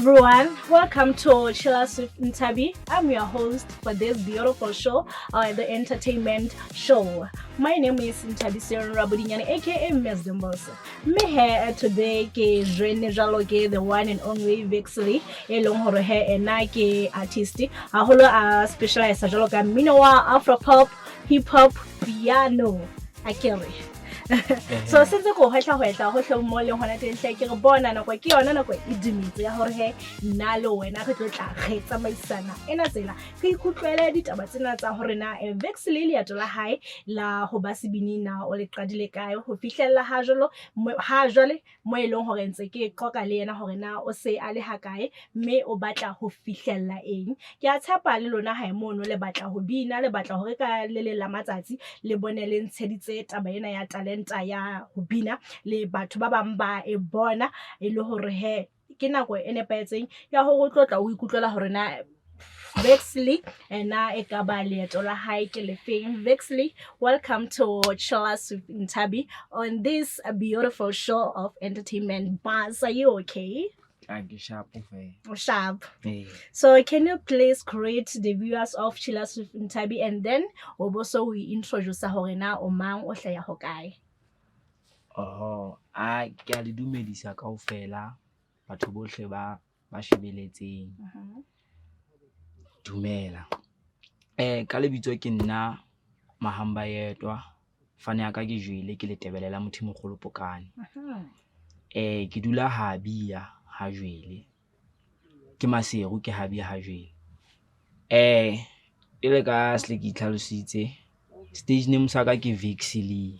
everyone, welcome to Chillas with Ntabi. I'm your host for this beautiful show, the entertainment show. My name is Ntabi Seron Rabudinyani, aka Ms. Dimbos. Me here today ke jwene jalo ke the one and only Vexley, elong hore he ena ke artistic. Haholo a specialize jalo ka mmino wa Afropop, hip hop, piano, akere. So since go hwetla ho hle mo le hona teng hle ke re bona nako ke yona nako e dimitse ya hore he nna le wena re tlo tla re tsamaisana ena tsela ke ikutlwele ditaba tsena tsa hore na Vexley le ya tola hae la ho ba sebini na o le qadile kae ho fihlella ha jwale mo e leng hore ntse ke qoka le yena hore na o se a le ha kae mme o batla ho fihlella eng ke a tshepa le lona hae mono le batla ho bina le batla hore ka le la matsatsi le bone le ntsheditse taba ena ya talenta ya ho bina le batho ba bang ba e bona e le hore he ke nako e nepahetseng ya ho tlotla o ikutlwela hore na Vexley ena e ka ba leeto la hae ke lefeng. Vexley, welcome to Chillas with Ntabi on this beautiful show of entertainment buzz. Are you okay? Sharp. Sharp. Hey. So can you please greet the viewers of Chillas with Ntabi and then also we introduce hore na o mang o hlaya ho kae? Ke a le dumedisa kaofela batho bohle ba shebeletseng. Dumela. Ka lebitso ke nna Mahamba Yetwa. Fane ya ka ke jwele ke le tebelela motho mogolo Pokane. Ke dula Habia ha jwele. Ke Maseru ke Habia ha jwele. Ile ka se ke itlhalositse. Stage name sa ka ke Vexley.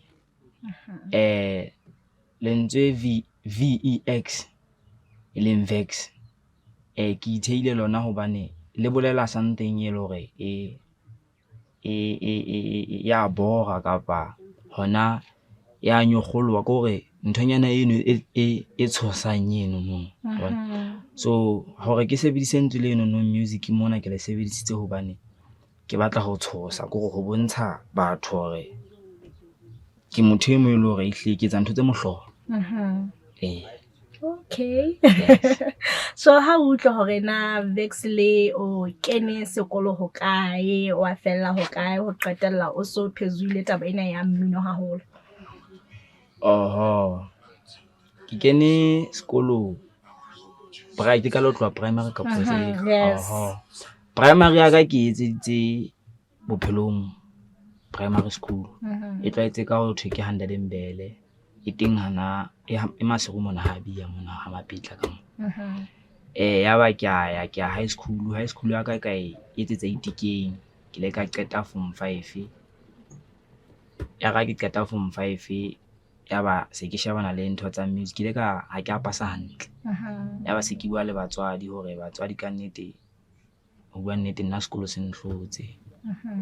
Lentswe VEX e leng Vex. Ke itheile lona hobane le bolela something e lore ya bora kapa hona ya nyogolwa gore nthonyana eno e tshosang eno no. So hore ke sebedise ntwe le eno no music mona ke le sebedisitse hobane ke batla ho tshosa gore ho bontsha batho hore ke motho e mo ile hore ehle ke tsa ntho tse mohloho. Okay. Yes. So ha o utlwa hore na Vexley o kene sekolo ho kae wa fella ho kae ho qetella o so phezile taba ena ya mmino haholo? Ke kene sekolo ke ka lo tloha primary ka prese. Yes. Primary ya ka ke etseditse Bophelong primary school. E tlwaetse ka ho thwe ke 100 Mbele. E teng hana e Maseru mona Habia mona ha Mapitla ka mo. Ya ba ke ya high school ya ka e etsetsa Itikeng ke le ka qeta form 5 ya ka ke qeta form 5 ya ba se ke shebana le ntho tsa music ile ka ha ke a pasa hantle. Ya ba se ke bua le batswadi hore batswadi ka nnete ho bua nnete nna sekolo se nhlotse.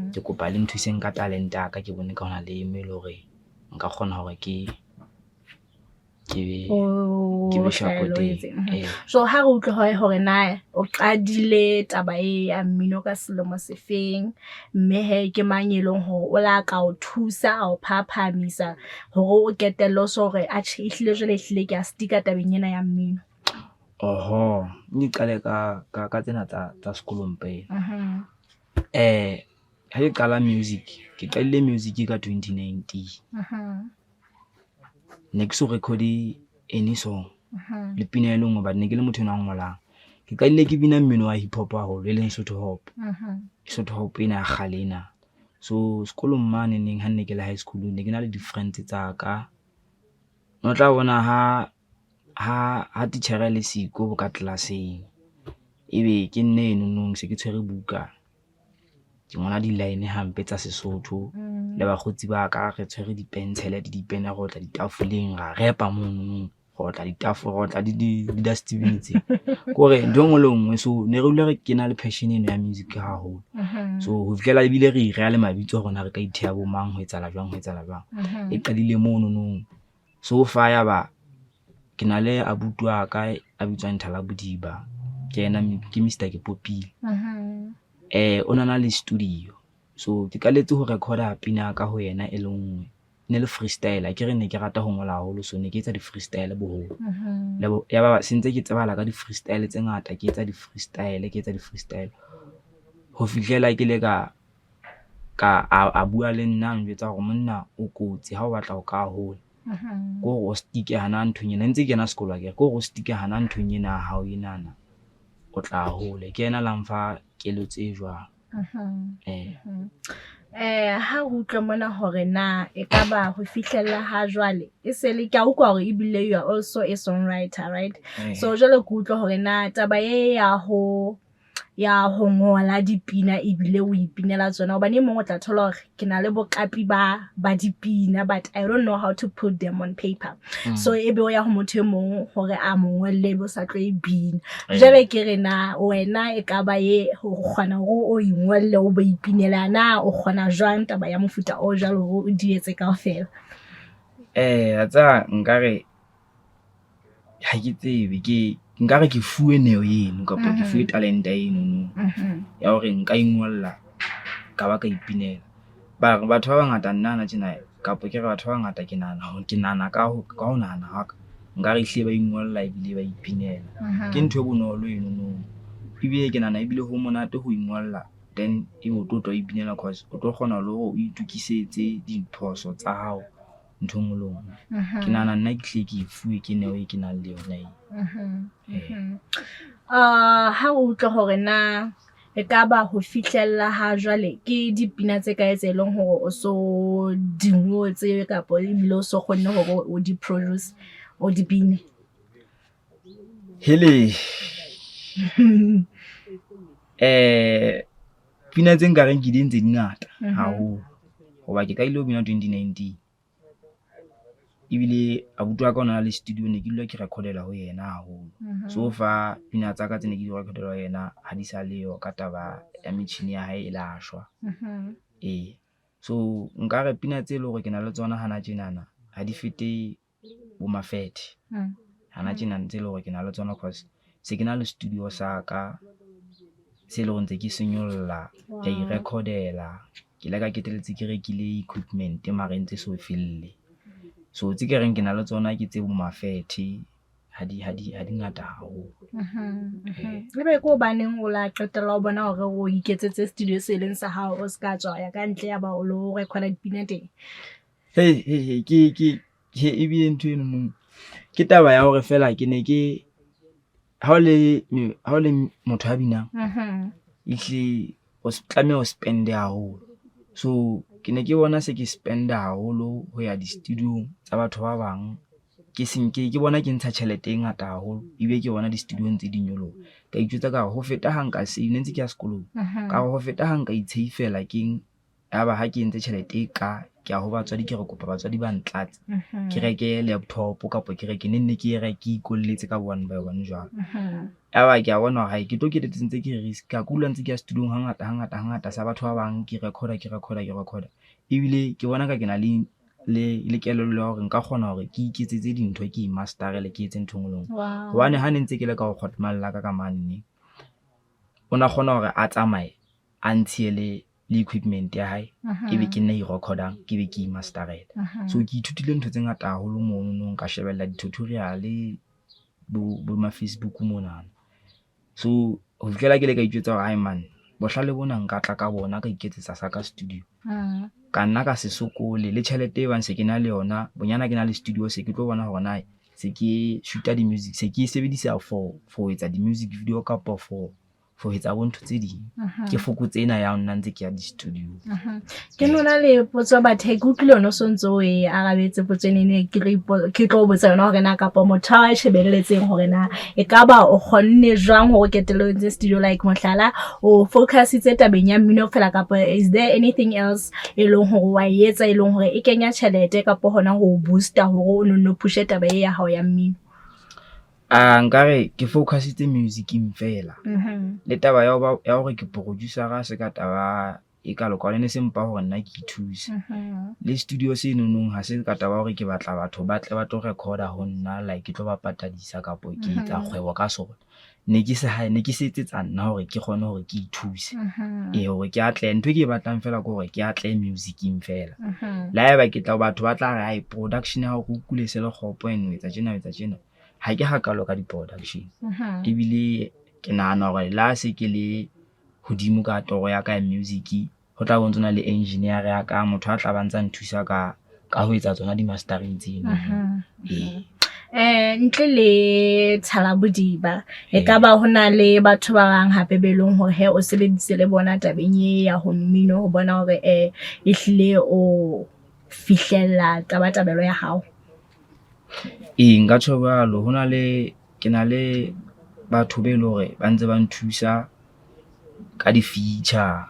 Ke kopa le nthuseng ka talenta ka ke bone ka hona le email hore nka kgona hore ke be sharp teng. So ha re utlwa hore na o qadile taba e ya mmino ka selemo se feng mme he ke manyelong hore o la ka o thusa o phaphamisa hore o ketelo so hore a ehlile jwale ehlile ke a stika tabeng ena ya mmino? Ni qale ka tsena tsa sekolong pele. Ha ke qala music ke qalile music ka 2019. Ne ke so record any song le pina e leng hoba ne ke le motho na ngolang ke qalile ke bina mmino wa hip hop haholo e leng Sotho hop. Sotho hop ena ya kgalena. So sekolong mane neng ha ne ke le high school ne ke na le di-friends tsa ka no tla bona ha teacher le siko ka classeng ebe ke nne nong se ke tshwere buka ke ngwana di-line hampe tsa Sesotho le bagotsi ba ka re tshwere di-pencil le di-pen go tla ditafoleng ra repa mono go tla ditafole go tla di dustbin tse kore ndongolongwe. So ne re ile re kena le passion eno ya music haholo. So ho fihlela ebile re re a le mabitso rona re ka ithea bo mang ho etsala jwang e qadile mono no. So fire ba ke na le abuti wa ka a bitswang Thala Bodiba ke ena ke Mr. Ke Popile. O na le studio so ke kaletse ho recorda pina ka ho yena e le nngwe ne le freestyle ke re ne ke rata ho ngola haholo so ne ke etsa di freestyle boholo ya ba sentse ke tsebahala ka di freestyle tse ngata ke etsa di freestyle ho fihlela ke le ka a bua le nna njwetsa hore monna o kotsi ha o batla ho ka hola ko go stick hana nthong ena ntse ke na sekolo ke go stick hana nthong ena ha o inana o tla hole ke ena la mfa keletso e jwang ha o utlwa mona hore na e ka ba ho fihlella ha jwale e se le ke a utlwa hore ebile you are also a songwriter, right? So jwale ke utlwa hore na taba e ya ho ngola dipina ebile o ipinela tsona hobane mongwe o tla thola hore ke na le boqapi ba dipina but I don't know how to put them on paper. So ebe o ya ho motho e mong hore a mongwelle bo sa tlo e bina jwale ke re na wena e ka ba ye ho kgona hore o ingwelle o ba ipinela na o kgona jwang taba ya mofuta o jalo o di etse kaofela? Tsa nkare ha ke tsebe nkare ke fuwe neo eno kapa ke fuwe talent eno ya hore nka ingwalla ka ba ka ipinela batho ba bangata nna tjena kapa ke re batho ba bangata ke nana ka ho nana haka nkare hle ba ingwalla ebile ba ipinela ke ntho e bonolo eno ebile ke nana ebile ho monate ho ingwalla then e o tlo ipinela cause o tlo kgona le hore o itukisetse diphoso tsa hao nthong lo ke nana nna ke hle ke fuwe ke neo e ke nang le yona ha o utlwa hore na e ka ba ho fihlella ha jwale ke dipina tse ka etseleng hore o so dingotse kapa ebile o so kgonne hore o di produce o di bine hele pina tse nka reng ke di ntse di ngata haholo hoba ke ka ile ho bina 2019 ebile abuti wa ka o na le studio ne ke dula ke recordela ho yena haholo so fa pina tsa ka tse ne ke di recordela ho yena ha di sa leyo ka taba ya metjhini ya hae e la shwa so nka re pina tse le hore ke na le tsona hana tjenana ha di fete bo mafete hana tjenana tse le hore ke na le tsona cause se ke na le studio sa ka se le ntse ke senyolla ke I recordela ke la ka keteletse ke rekile equipment mara ntse so felle so tse ke reng ke na le tsona ke tse bo mafete ha di ngata haholo le be ko baneng o la qetela o bona hore o iketsetse studio se leng sa hao o ska tswa ya ka ntle ya ba o lo record dipina teng ke ebile ntho eno ke taba ya hore fela ke ne ke ha o le motho a binang ihle o tlameha o spende haholo so ke ne ke bona se ke spenda haholo ho ya di studio tsa batho ba bang ke bona ke ntsha tjhelete e ngata haholo ebe ke bona di studio tse di nyoloha ka itjutsa ka ho feta hang ka se ntse ke ya sekolong ka ho feta hang ka itshefela keng yaba ha ke entse tjhelete e ka ke a ho batswadi ke re kopa batswadi ba ntlatse ke reke laptop kapa ke reke nne ke reke ikolletse ka 1 by 1 jwalo yaba ke a bona ha ke tlo ke ntse ke risk ka kula ntse ke ya studio hangata sa batho ba bang ke recorda ebile ke bona ka ke na le kelello ya hore nka kgona hore ke iketsetse dintho ke masterele ke etse ntho ngolong hobane ha ne ntse ke le ka go kgotmalla ka manne ona kgona hore a tsamaye a ntshiele le equipment ya hae ebe ke nna I recordang ke be ke masterela so ke ithutile ntho tse ngata haholo mono nka shebella di tutorial bo ma Facebook mona so ho fihlela ke le ka itjwetsa hore ai man bohlale bona nka tla ka bona ka iketsetsa sa ka studio ka nna ka se sokole le tjhelete e bang se ke na le yona bonyana ke na le studio se ke tlo bona hore na se ke shoota di music se ke sebedisa for etsa di music video kapa for etsa bontho tse ding ke fokotse ena ya nna ntse ke ya di studio ke nona le potso bathe go tlile no sontso e arabetse potsenene ke tlo botsa yona hore na kapa motho a shebelletseng hore na e ka ba o kgonne jwang hore keteletse studio like mohlala o focus itse tabeng ya mmino fela kapa is there anything else e leng hore wa etsa e leng hore e kenya tjhelete kapa hona ho booster hore o no push taba e ya hao ya mmino nkare ke focusitse music fela le taba ya hore ke producer ga se ka taba e ka lokwa le ne se mpa hore nna ke ithuse le studio se nonong ha se ka taba hore ke batla batho ba tle ba tlo recorda ho nna like ke tlo ba patadisa kapo ke etsa kgwebo ka sona ne ke se etsetsa nna hore ke kgone hore ke ithuse hore ke atle ntwe ke batlang fela ke hore ke atle musicing fela la eba ke tla batho ba tla re ai production ha o kule se le khopo eno etsa tjena ha ke hakalo ka di production ebile ke nahana hore la se ke le hodimo ka toro ya ka ya music ho tla bontsona le engineer ya ka motho a tla bantsa nthusa ka ho etsa tsona di mastering tseno ntle le Thalabodiba e ka ba hona le batho ba bang hape be leng hore he o sebedise le bona tabeng ya ho mmino ho bona hore ehlile o fihlella tabatabelo ya hao nka tjho jwalo ke na le batho be le hore ba ntse ba nthusa ka di feature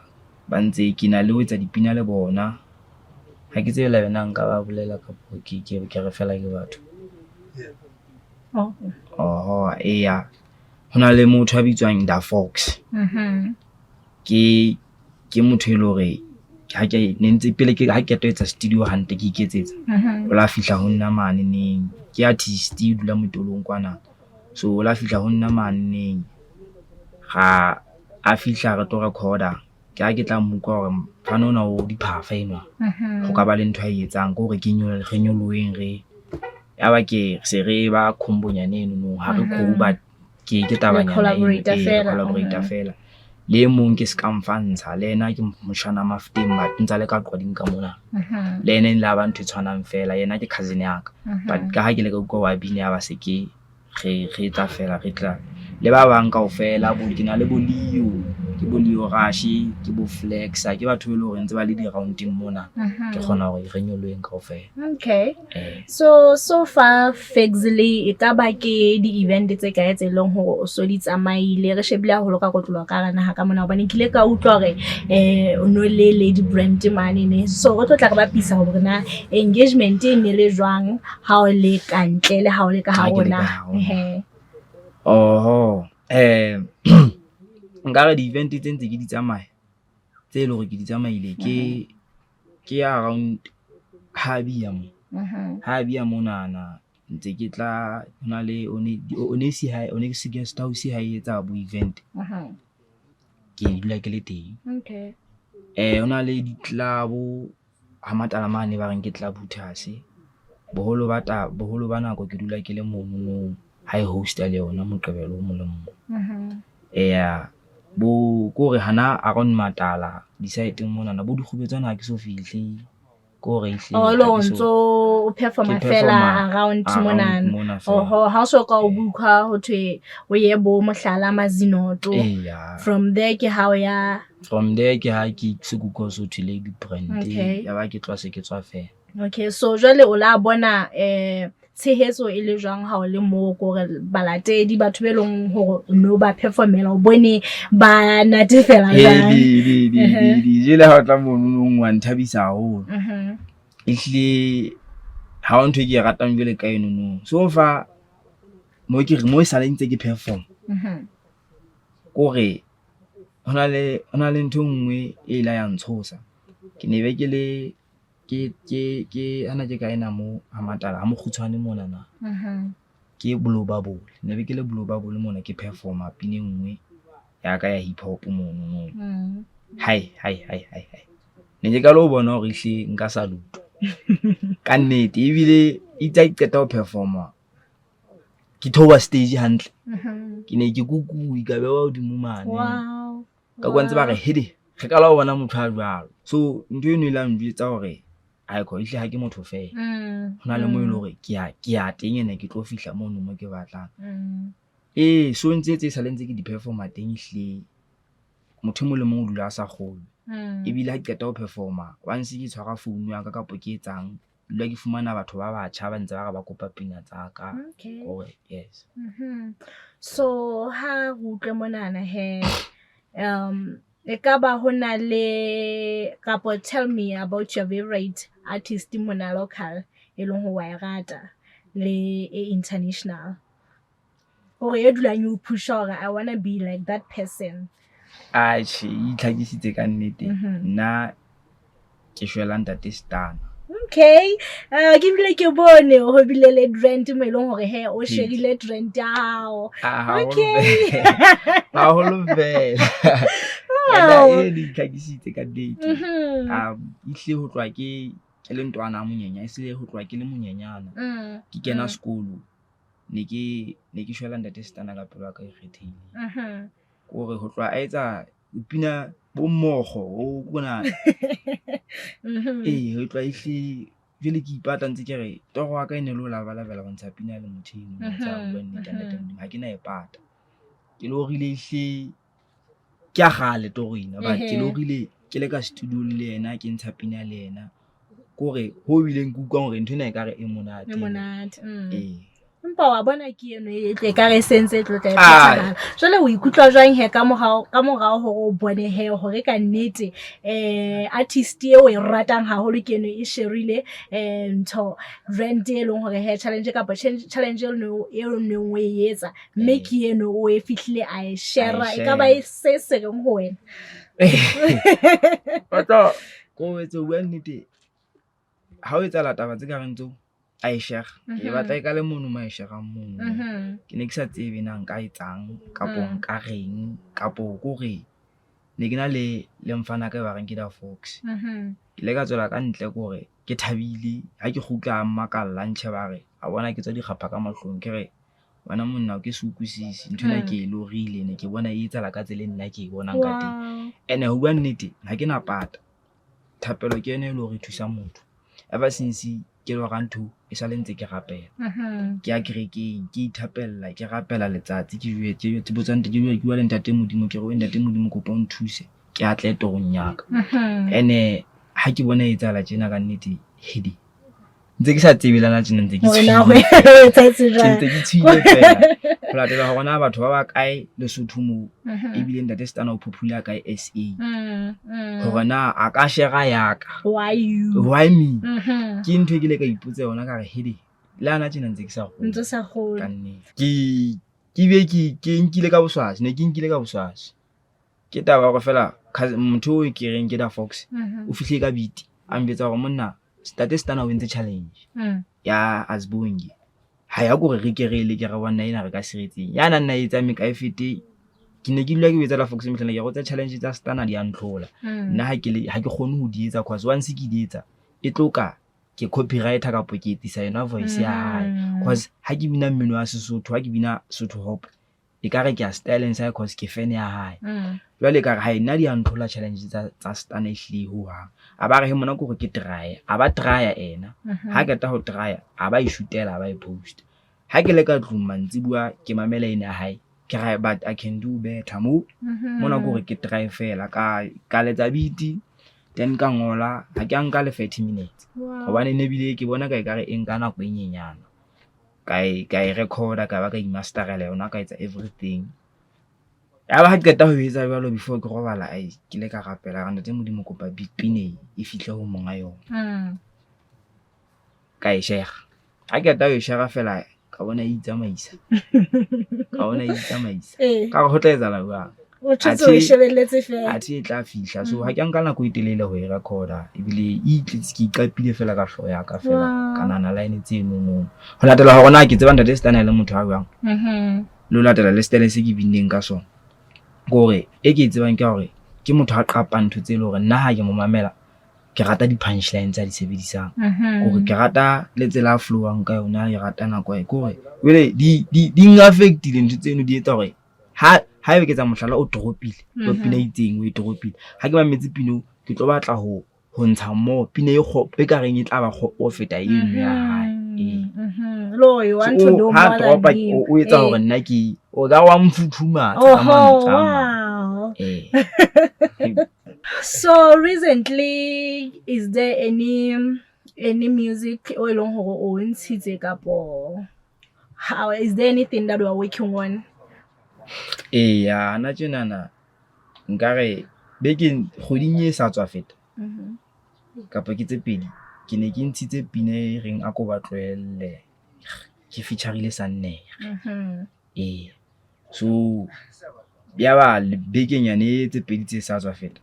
ba ntse ke na le ho etsa dipina le bona ha ke tsebe la yona nka ba bolela ka ke re fela ke batho eya hona le motho a bitswang Da Fox ke motho e le hore ha ke ne ntse pele ke ha ke etsa studio hantle ke iketsetsa o la fihla ho nna mane neng ke artist e dula motolong kwana so o la fihla ho nna mane neng ga a fihla re tlo recorder ke ha ke tla mmuka hore fana ona o diphafa enwa ho ka ba le ntho a etsang ke hore ke nyoloeng re ya ba ke se re ba khombonyane eno ha re khuba ke tabanyana collaborator fela le mong ke skamfantsha le ena ke moshana mafuteng ba ntsa le ka qwading ka mona le ena la ba ntho tshwanang fela yena ke cousin ya ka but ka ha ke le ka utlwa wa bine ya ba se ke re tla fela re tla le ba bang kaofela bo ke na le Leo Rashi ke bo Flex ke batho be le hore ntse ba le di rounding mona ke khona hore re nyoloeng kaofela okay so far Fexley e ka ba ke di event tse ka tse leng hore o so di tsamaile re shebile haholo ka kotlolo ka rana ha ka mona hobane ke le ka utlwa hore o no le Lady Brand mane ne so go tla ka ba pisa hore na engagement e ne le jwang ha o le ka ntle le ha o le ka ha ona nka re di-event tse ntse ke di tsamaya tse le hore ke di tsamaile ke around Habia monana ntse ke tla hona le Onesi guest house ha etsa bo event ke dula ke le teng hona le di club ha matalamane ba reng ke club Uthase boholo ba nako ke dula ke le mono high host le yona Moqebelo o mo le mo bo re hana around Matala di site mona na bo dikgubetsana ha ke so fihle ko re ihle lo ntso o performa fela around mona ha o so ka o buka ho thwe o ye bo Mohlala Mazinoto from there ke ha ke se go so to Lady Brand ya ba ke tswa fela okay so jwale o la bona tshehetso e le jwang ha o le mo go re balatedi batho be leng hore no ba performela o bone ba natefela jang jele ha o tla mono wa nthabisa haholo ehle ha o ntho ke ratang jele ka eno no so fa mo e sala ntse ke perform ko re hona le ntho nngwe e la ya ntshosa ke ne be ke le ke ana ke ka ena mo ha Matala ha mokgutshwane mona na ke Blue Bubble ne be ke le Blue Bubble mona ke performa pine nngwe ya ka ya hip hop mono hai ne ke ka lo bona hore ehle nka saluto ka nnete ebile itse ke qeta ho performa ke thoba stage hantle ke ne ke kuku ka be wa hodimo mane ka kwantse ba re hede re ka la ho bona motho a jwalo so ntwe eno ile mbitsa hore ai go ihle ha ke motho fela hona le mo ile hore ke ya teng ene ke tlo fihla mono mo ke batlang so ntse sa lentse ke di performa teng ihle motho mo le mo dula sa kgolo ebile ha ke qeta ho performa once ke tshwara phone ya ka kapo ke etsang dula ke fumana batho ba batjha ba ntse ba kopa pina tsa ka yes so ha go tle monana he e ka ba hona le kapo tell me about your favorite artist mona local e leng ho wa rata le international or e dulang you push hore I want to be like that person Atjhe, itlhakisitse ka nnete. Nna ke shwela ntate Stana. Okay, ke bile ke bone ho bile le Drent mo eleng hore he o sherile Drent ya hao. Okay. Haholo vela. Ena e itlhakisitse ka date. Ihle ho tloha ke le ntwana monyenya, isile ho tloha ke le monyenyana. Ke kena sekolo. Ne ke shwela ntate Stana ka pelo ka ikgethile. Gore ho tloha a etsa pina bo mmogo o bona ho tloha ihle jwale ke ipatla ntse ke re toro wa ka ene lo labalabela go ntsha pina le motheng tsa bua nnete ha ke na e pata ke lo rile ihle ke a gale torina ba ke lo rile ke le ka studio le yena ke ntsha pina le yena gore ho bileng ke utlwa gore ntho ena e ka re e monate Mpa wa bona ke eno e tle ka re sentse tlo tla etsa jwale o ikutlwa jwang he ka morao hore o bone he hore ka nnete artist eo e ratang haholo ke eno e sherile ntho Drent e leng hore he challenge eo ne o e etsa mme ke eno o e fihlile a e share e ka ba e se sereng ho wena batla go etsa bua nnete ha o etsa la taba tse ka reng tso a e share e batla e ka le mono ma e share mono ke ne ke sa tsebe nang ka etsang kapo nka reng kapo go re ne ke na le mfana ka ba reng ke da Fox ke le ka tswela ka ntle gore ke thabile ha ke gutla makalla ntse ba re a bona ke tsa di gapha ka mahlong ke re bana monna ke se ukusisi nthona ke lo rile ne ke bona e etsa la ka tsele nna ke bona nka teng ene ho bua nnete ha ke na pata thapelo ke ene le re thusa motho ever since ke lo ganto e sa lentse ke rapela ke a kerekeng ke ithapella ke rapela letsatsi ke jwetse botsante ke bua le ntate modimo ke re ntate modimo kopa o nthuse ke atle torong yaka ene ha ke bona e tsala tjena ka nnete hedi ntse ke sa tsebelana tjena ntse ke tshile fela ho latela ho rona batho ba ba kae Lesotho mo ebile ntate Stana o phupula kae SA hore na a ka shera yaka why me ke ntwe ke le ka ipotsa yona ka re hedi le ana tjena ntse ke sa go ka nnete ke be ke nkile ka boswasi ne ke nkile ka boswasi ke taba go fela motho o ke reng ke da Fox o fihle ka biti a mbetsa gore monna ntate Stana o entse challenge ya Asbongi ha ya gore re ke re le ke re bona ina re ka siretseng yana nna etsa me ka e fete ke ne ke dula ke betsa la Fox mhlana ke go tsa challenge tsa Stana di antlola nna ha ke kgone ho di etsa cause once ke di etsa e tloka ke copywriter ka poketisa yona voice ya hae cause ha ke bina mmino wa Sesotho ha ke bina Sotho hop e ka re ke a style sa cause ke fan ya hae jwale ka re ha ina di antlola challenge tsa Stana ehle ho ha a ba re he mona go ke try a ba try ena ha ke ta ho try a ba e shootela ba e post ha ke le ka tluma ntse bua ke mamela ina hae ke ra but I can do better mo mona go ke try fela ka letsa biti then ka ngola ha ke anka le 30 minutes hobane ne bile ke bona ka e ka re enka nako e nyenyana ka e recorda ka ba ka imasterela yona ka etsa everything ya ba ha ke ta ho etsa jalo before ke robala ke le ka rapela ga ntate modimo kopa bipine e fihle ho monga yona ka e share ha ke ta ho share fela ka bona e tsamaisa ka go tla etsa la bua o tshotse o shebelletse fela a tla fihla so ha ke nka nako e telele ho e recorda ebile e tletse ke iqapile fela ka hlo ya ka fela kana na line tseno mo ho latela ho rona ke tseba ntate Stana le motho a bang lo latela le style se ke bineng ka sona gore e ke tsebang ke hore ke motho a qapa ntho tse le hore nna ha ke mo mamela ke rata di punchlines tsa di sebedisang gore ke rata le tsela flowang ka yona ke rata nako e gore wele di affect le ntho tseno di etsa gore ha e ke tsa mohlala o dropile o pina itseng o e dropile ha ke mametse pino ke tlo batla ho ntsha mo pina e ka reng e tla ba o feta eno ya hae lo you want to do more than him o etsa hore nna ke o ga wa mfuthuma wow so recently is there any music o elong hore o ntshitse kapo how is there anything that you are working on ya na tjena nkare beke kgoding e sa tswa feta kapo ke tse pedi ke ne ke ntshitse pina e reng a ko batlwelle ke featureile Sanne so ya ba bekenyane tse pedi tse sa tswa feta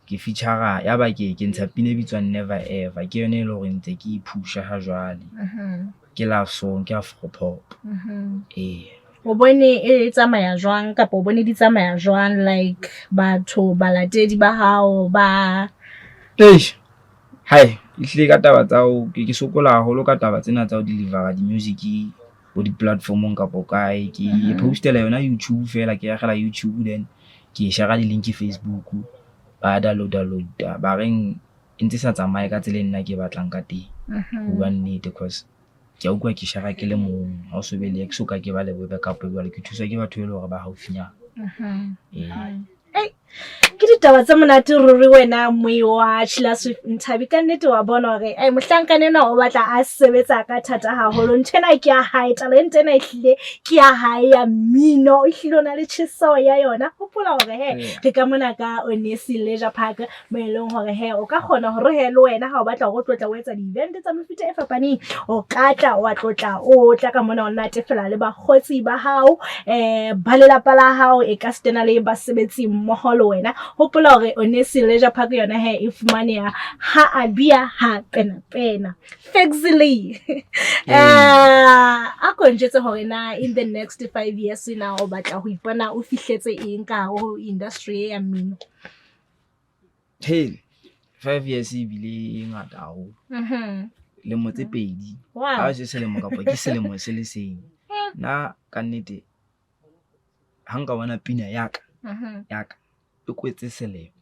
ke feature ya ba ke ntsha pina e bitswang Never Ever ke yone e leng hore ntse ke ipusha ha jwale ke love song ke afro pop o bone e tsamaya jwang kapa o bone di tsamaya jwang like batho balatedi ba hao ba hai ihle ka taba tsa o ke sokola haholo ka taba tsena tsa o deliver di music o di platformong ka kae ke postela yona YouTube fela ke ya gela YouTube then ke share di link Facebook ba download ba reng ntse sa tsamaye ka tsela nna ke batlang ka teng wa nnete because ke a utlwa ke share ke le mong ha o so be le ke soka ke ba le backup jwale ke thusa ke batho e le hore ba haufinyana ke ditaba tse monate ruri wena moi wa Chila Swift Nthabi ka nnete wa bona hore mohlankane ona o batla a sebetsa ka thata haholo ntena ke ya hae talent ena ehlile ke ya hae ya mmino ehlile ona le tjheseho ya yona hopola hore re ka mona ka Onesi Leisure Park mo eleng hore o ka kgona hore le wena ha o batla go tlotla o etsa di-event tsa mefuta e fapaneng o ka tla wa tlotla o tla ka mona o natefela le bakgotsi ba hao ba lelapa la hao e ka stena le basebetsi mmoho le wena hopola hore Onesi Leisure Park yona e fumaneha ha abia ha pena Fexley a ko njetse hore na in the next 5 years na o batla ho ipona o fihletse eng ka ho industry ya mmino 5 years bile ngata haholo le mo tse pedi ha se selemo kapa ke selemo se le seng na ka nnete hanga bona pina yaka e kwetse selemo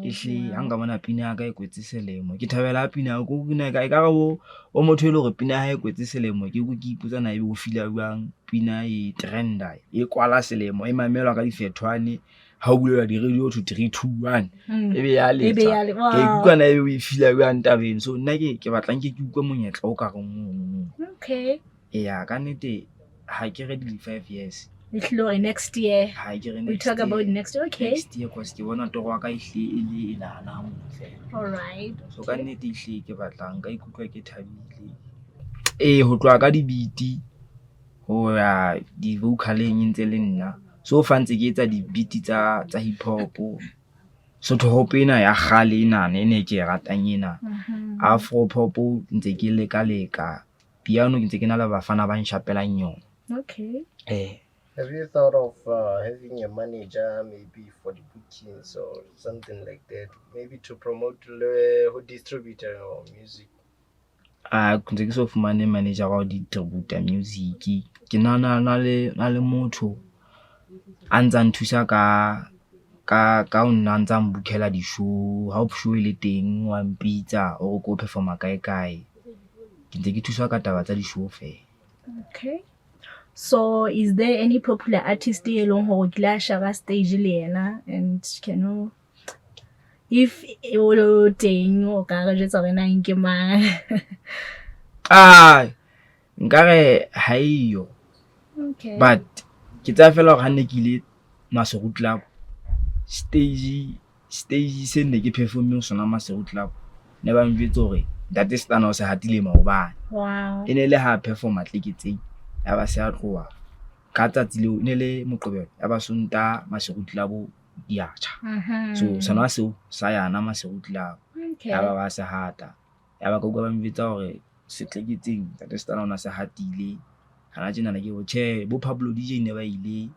ehle hanga bona pina yaka e kwetse selemo ke thabela pina go pina ka ka go o motho ile gore pina ha e kwetse selemo ke go ke iputsa na e go fila bang pina e trenda e kwala selemo e mamelwa ka difethwane ha o bulela di radio to 3 2 1 ebe ya le ke ikwa na e o e fila bang tabeng so nna ke batlang ke ukwe monyetla o ka gong ya ka nnete ha ke re di 5 years next year we talk about next next year cause ke bona toro wa ka ihle ile ilana mo all right so ka nnete ihle ke batlang ka ikutlwa ke thabile ho tloa ka dibiti ho ya di vocaleng ntse le nna so fantse ke etsa di beat tsa hip hop so to hope ena ya khale ena ne ke ratang ena afro pop ntse ke leka piano ntse ke na le bafana ba nshapelang yona Have you thought of having a manager maybe for the bookings or something like that? Maybe to promote who distribute your music? Ntse ke so fumane manager wa distributor music. Ke nana na le motho a ntsa nthusa ka o nna ntsa mbukela di show ha o show ile teng wa mpitsa o go performa kae ke ntse ke thusa ka taba tsa di show fe. So is there any popular artist e leng hore ke la shara stage le yena and can you if o lo teng o ka re jetsa rena nke ma nkare ha iyo but ke tsa fela hore ha ne ke ile Maseru Club stage se ne ke performing sona Maseru Club ne ba mbitse hore that is Stana o se hatile maobane ene le ha performa tleketseng ya ba se a tloa ka tsatsi leo ne le Moqebelo ya ba Sonta Maseru Club diacha so sana seo sa yana Maseru Club ya ba se hata ya ba go ba mbitsa hore se tleketseng that is Stana ona se hatile hana tjena na ke bo bo Pablo DJ ne ba ile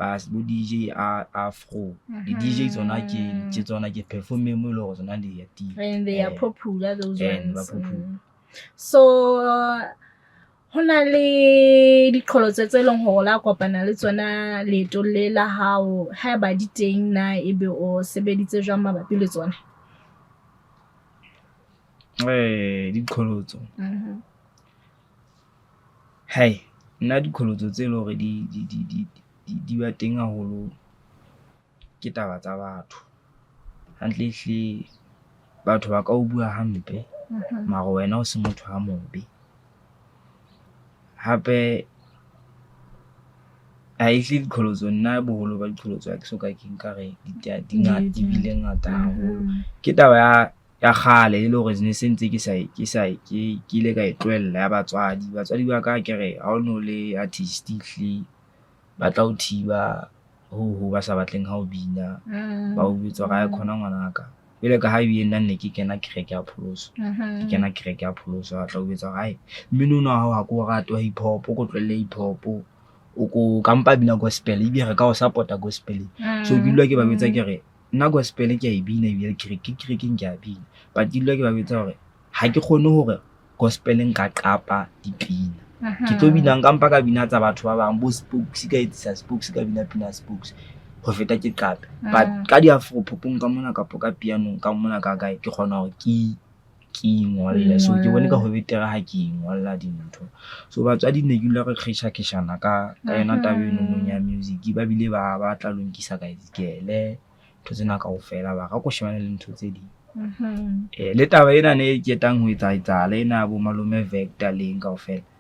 ba bo DJ afro di DJ tsona ke tsona ke perform mo lo tsona di ya ti and they are popular those ones so hona le diqholo tse leng hore la kopana le tsona leto le la hao ha ba di teng na ebe o sebeditse jwang mabapi le tsona diqholotso hai nna diqholotso tse le hore di ba teng haholo ke taba tsa batho hantle hle batho ba ka o bua hampe mara wena o se motho ha mobe hape a ihle diqholotso nna boholo ba diqholotso ya ke soka ke nkare di bile ngata haholo ke taba ya khale ile hore ne sentse ke ile ka etloella ya batswadi ba ka kere ha o no le artist hle ba tla o thiba ho ba sa batleng ha o bina ba o bitsa ga e khona ngwanaka ile ka ha e nna nne ke kena kereke ya pholoso ke kena kereke ya pholoso a tla o bitsa hai mmino ona ha go rata wa hip hop o go tlwele hip hop o go kampa bina gospel e re ka o supporta gospel so ke dilo ke ba bitsa ke re nna gospel ke a e bina e kereke ke a bina but dilo ke ba bitsa hore ha ke kgone hore gospel nka qapa dipina ke tlo bina nka mpa ka bina tsa batho ba bang bo spokes ka etsisa spokes ka bina pina spokes ho feta ke qape but ka di afro popong ka mona ka ka piano ka mona ka ke kgona hore ke ingwalle so ke bone ka ho betera ha ke ingwalla dintho so batswadi ne ke ile re kgishana ka yona tabeng no ya music ba bile ba tla lonkisa ka izikele ntho tsena kaofela ba ka koshimana le ntho tse ding le taba ena ne ke tang ho etsa ena bo malome Vector leng kaofela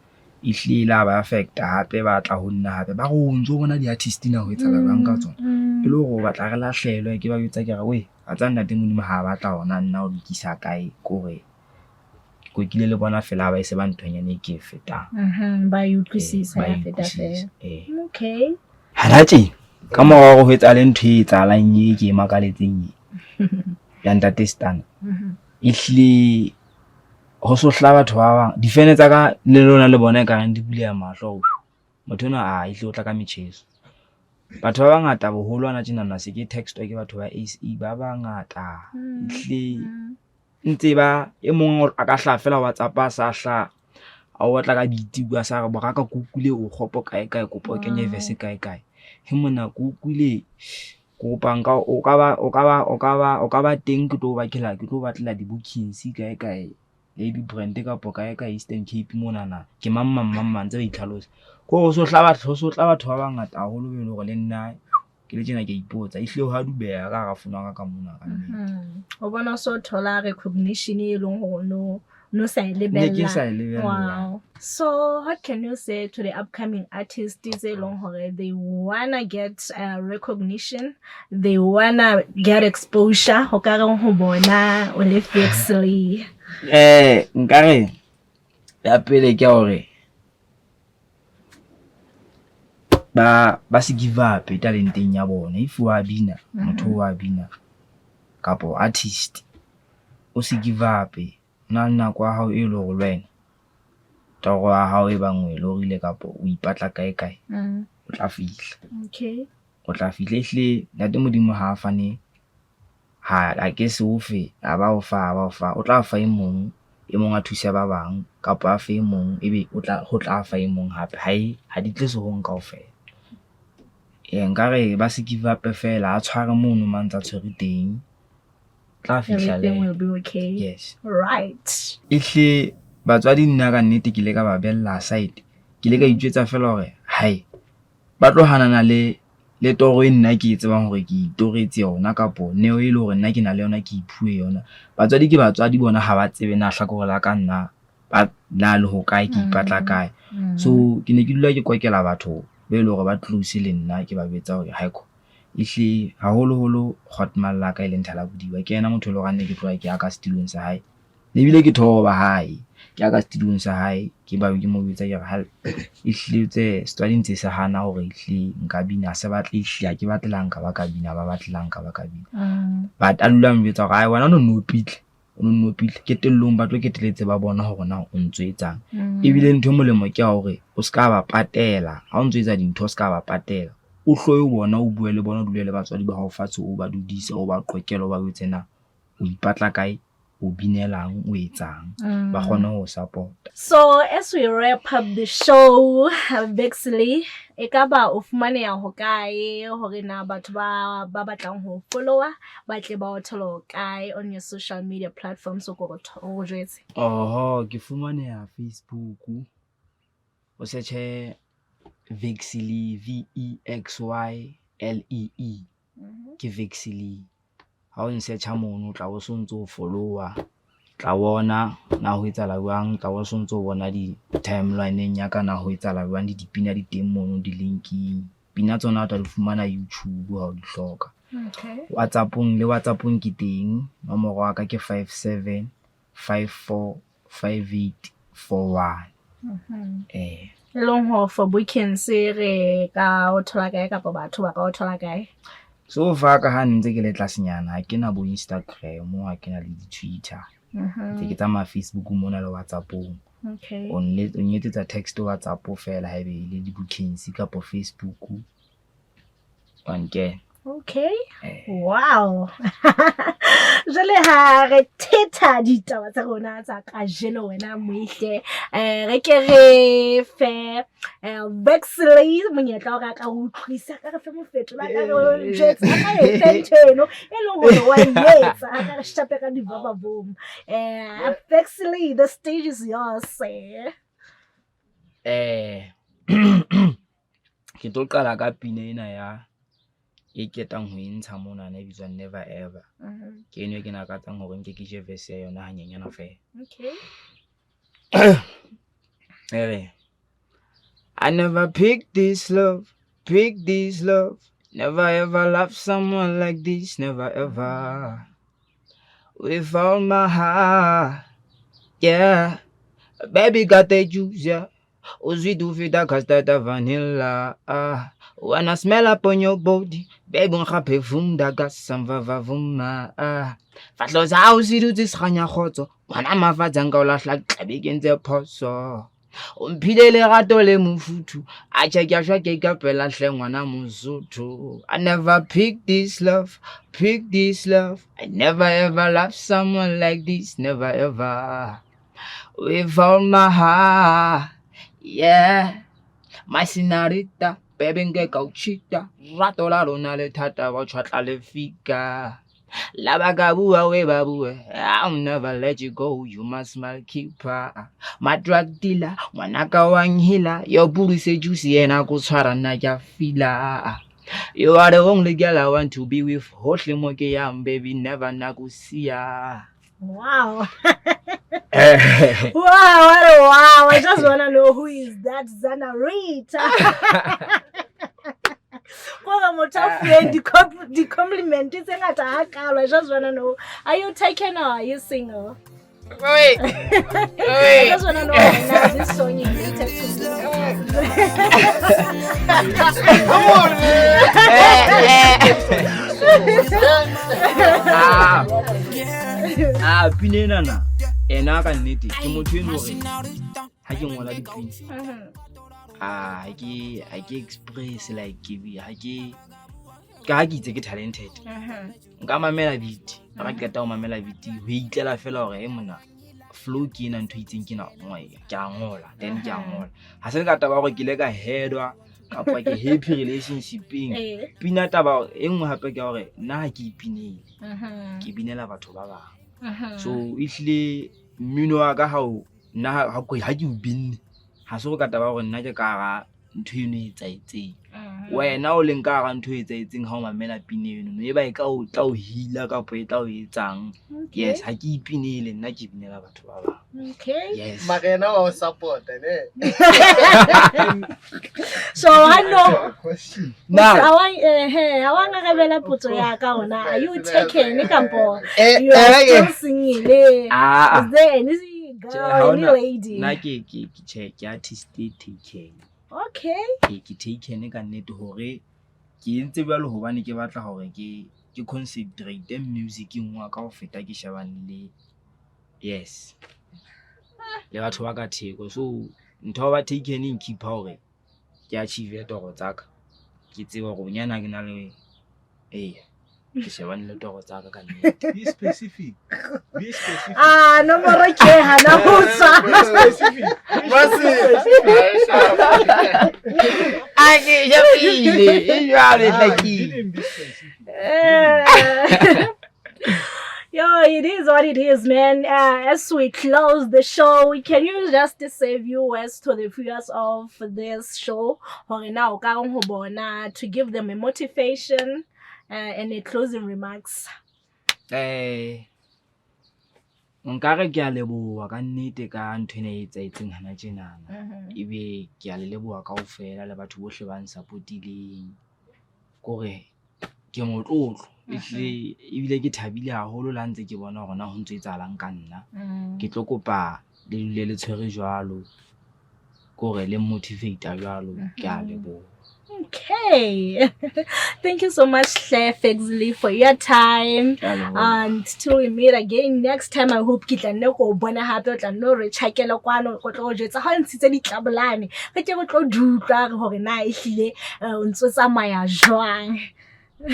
ihlila ba affect hape ba tla ho nna hape ba go ntso bona di artist na ho etsa la bang ka tsona e le go batla re lahlelwe ke ba yotsa ke re we a tsa nna teng modimo ha ba tla hona nna o lokisa kae kore ko kile le bona fela ba ise ba nthonyane ke fetang ba utlwisisa ya feta fela okay hana tje ka mo go etsa le ntho e tsalang ye ke makaletseng ya ntate Stan ihle ho so hla batho ba bang difene tsa ka le lona le bona ka reng di buleya mahlo motho ona ihle o tla ka metjheso batho ba bangata boholwana tjena na se ke text ke batho ba SE ba bangata ihle ntse ba e mong a ka hla fela WhatsApp a sa hla a o tla ka biti bua sa re bo ka kukule o khopo kae kopo kenye verse kae he mona kukule go panka o ka ba teng ke tlo batlela di bookings kae lady brand ka po kae Eastern Cape mona na ke mamma ntse ba itlhalosa go so tla batho ba bangata haholo be le gore le nna ke le tsena ke ipotsa ihle ho dubeya ka funa ka mona ka nnete o bona so thola recognition e leng go no sa lebella wow so what can you say to the upcoming artists tse long hore they wanna get recognition they wanna get exposure ho ka reng ho bona o le Vexley nkare ya pele ke hore ba se give up talenteng ya bona if wa bina motho wa bina kapo artist o se give up nna kwa hao e lo go lwena toro ya hao e bangwe lo rile kapo o ipatla kae o tla fihla okay o tla fihla hle ntate modimo ha fane ha ke se ofe a ba o fa o tla fa e mong a thusa ba bang kapo a fe mong ebe o tla fa e mong hape ha di tle se ho nka ofela nkare ba se give up fela a tshware mono mantsa tshwere teng tla fihla le everything will be okay yes right ihle batswadi nna ka nnete ke le ka ba bella side ke le ka itjwetsa fela hore hai ba tlo hanana le toro e nna ke tsebang hore ke itoretse yona kapo neo e le hore nna ke na le yona ke iphue yona batswadi ke batswadi bona ha ba tsebe na hlakore la ka nna ba na le ho kae ke ipatla kae so ke ne ke dula ke kwekela batho be le hore ba tlose le nna ke ba betsa hore haiko ihle haholo khotmal la ka ile nthala bodiwa ke yena motho le hore nne ke tloa ke aka stilong sa hae le bile ke thoba hae ke aka stilong sa hae ke ba ke mo betsa ke re ihle tse studying tse sa hana hore ihle nka bina se batle ihle ke batlang ka ba ka bina ba batlang ka ba ka bina but a lula mbetsa hore ai wena no pitle ke tellong ba tlo ke teletse ba bona hore na o ntsoetsang ebile ntho molemo ke hore o ska ba patela ha o ntsoetsa dintho o ska ba patela o hloye bona o bue le bona o dule le batswadi ba hao fatshe o ba dudisa o ba qoqela o ba wetse na o ipatla kae o binelang o etsang ba kgone ho support. So as we wrap up the show Vexley ekaba o fumaneha ho kae hore na batho ba batlang ho follower ba tle ba o thola kae on your social media platforms o go jwetse ke fumaneha Facebook o search Vexley VEXYLEE ke Vexley ha o nsearcha mono tla o sontso follower tla bona na ho etsala jwang tla o sontso bona di timeline ya kana ho etsala jwang di dipina di teng mono di linking pina tsona o tla di fumana YouTube ha o di hloka okay WhatsAppong ke teng nomoro wa ka ke 57545841 Long ho for bookings re ka o thola kae ka batho ba ka o thola kae? So far ka ha ntse ke le tlasenyana ha ke na bo Instagram ha ke na le di Twitter ntse ke tsamaya Facebook mona le WhatsApp. Okay. O nyetsetsa text WhatsApp fela ha ebe le di bookings ka po Facebook ke Okay. Wow. Jale ha re theta ditaba tsa rona tsa ka jeno wena moihle re ke re fe Bexley monyetla o ka utlwisa ka re fe mofetola ka re jetsa ka etenteno e leng hore wa yetsa ka re shape ka di baba boom. Bexley, the stage is yours. Ke tlo qala ka pina ena ya e ketang ho intsha mona ne bitswa Never Ever. Ke eno ke nakatsang hore nke ke je verse ya yona hanyenyana fela. Okay. I never picked this love, never ever loved someone like this, never ever. With all my heart, yeah, baby got the juice, yeah. Uzi do fit that custard vanilla. When I smell up on your body, baby, I'm happy from that gas some vavuma. Fatlos house you do this hanya hoto. When I'm a fazanga like begin the poso. Umpidele gato le mufutu. I check your shake up a wana muzutu. I never picked this love. I never ever loved someone like this, never ever. With all my heart. Yeah, my señorita, baby get gauchita, rato la luna le tata wa chatla le fica. La bagabua we babu, I'll never let you go, you must my keeper. My drug dealer, wanaka wang healer, your booty say juicy and I go swara na ya fila. You are the only girl I want to be with, hotly moke baby, never nagusia. Wow. Wow. I just want to know who is that Zanarita. Well, I'm not afraid the compliment is I just want to know, are you taken or are you single? Wait. I just want to know now this song you related to me. Pinena na ena ka nnete ke motho eno re ha ke ngola dipina ha ke express like ha ke itse ke talented nka mamela beat ba ke ta o mamela beat ho itlela fela hore mona flow ke ena ntho itseng ke na ke a ngola then ke a ngola ha se ka taba hore ke le ka headwa kapa ke happy relationshiping pina taba engwe hape ke hore nna ha ke ipinele ke binela batho ba bang. So ihle mmino wa ka ha nna ha ke o binne ha se go ka taba hore nna ke ka ga ntho eno e tsaitseng wena o leng ka ga ntho e tsaitseng ha o mamela pine eno e ba e ka o tla o hila ka po e tla o etsang. Yes, ha ke ipinele nna ke binela batho ba bang. Okay. Yes. Marena wa support ne. So I know Question. now I want to rebela putso ya ka ona. Are you taken kampo? You are still singing. Is there any girl, any lady? Na ke check artist taken. Okay. Ke taken ka nnete hore ke ntse ba le hobane ke batla hore ke concentrate music ngwa ka ho feta ke shebane le yes le batho ba ka theko. So ntho ba taken in keep hore ke achieve toro tsaka ke tseba go nyana ke na le ke shebane le toro tsaka ka nnete. Be specific. No more ke hana hutsa. Ake ja pile e jale like Yo, it is what it is, man. As we close the show, can you just say viewers to the viewers of this show, to give them a motivation and a closing remarks? Nkare ke a leboha ka nnete ka ntho ene e etsaetseng hana tjenana ebe ke a le leboha kaofela le batho bohle ba nsupportileng kore ke motlotlo ebile ke thabile haholo la ntse ke bona hore na ho ntse etsahalang ka nna ke tlo kopa le dule le tshwere jwalo ko re le motivate jalo ke a leboha. Okay. Thank you so much, Claire Fexley, for your time. And till we meet again next time, I hope kita no go bona hape tla no re chakela kwano go tlo jetsa ha ntshitse ditlabolane ke ke go tlo dutla gore na e hlile o ntse tsamaya jwang. Ona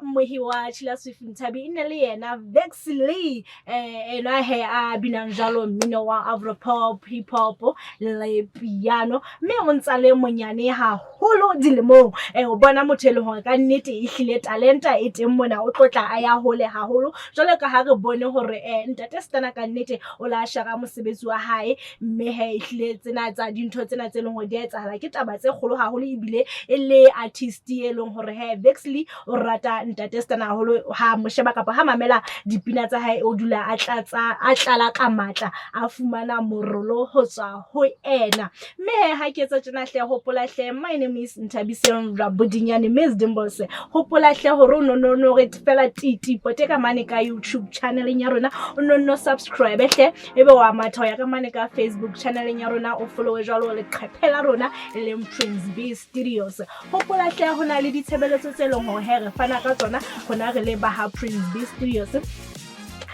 mohi wa Chila Swift Ntabi ine le yena Vexley ena he a binang jalo mmino wa Afropop, hip hop le piano me o ntsa le monyane haholo dilemong o bona motho le hore ka nnete e hlile talenta e teng mona o tlotla a ya hole haholo jalo ka ha re bone hore ntate Stana ka nnete o la shara mosebetsi wa hae mme he e hlile tsena tsa dintho tsena tse leng ho di etsahala ke taba tse kgolo haholo ebile le artist e leng hore he Vexley o rata ntate Stana haholo ha mo sheba kapa ha mamela dipina tsa hae o dula a tlala ka matla a fumana morolo ho tswa ho ena me ha ke etsa tsena hle hopola hle my name is Nthabiseng Rabudinyane Ms Dimbose hopola hle hore no re fela titi poteka mane ka YouTube channel ya rona o no subscribe hle ebe wa matho ya ka mane ka Facebook channel ya rona o follow jalo le qhepela rona le Prince B Studios hopola hle hona le ditshebeletso tse leng hore re fana ka tsona hona re le ba ha Prince B Studios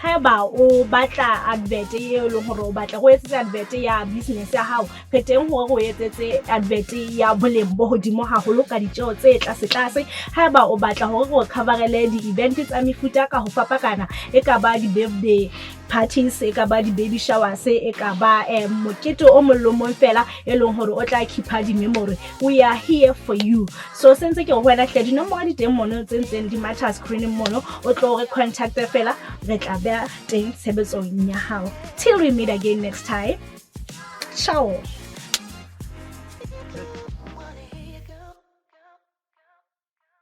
haba o batla advert e leng hore o batla go etsetsa advert ya business ya hao ke teng hore go etsetse advert ya boleng bo hodimo haholo ka ditjeo tse tlase haba o batla hore go coverele di event tsa mefuta ka ho fapakana e ka ba di birthday parties e ka ba di baby showers e ka ba mokete o molomong fela e leng hore o tla keep di memory we are here for you so sense ke go wena hle dinomoro di teng mono tsentse di matcha screen mono o tlo re contact fela re tla ba teng sebetsong ya hao till we meet again next time ciao.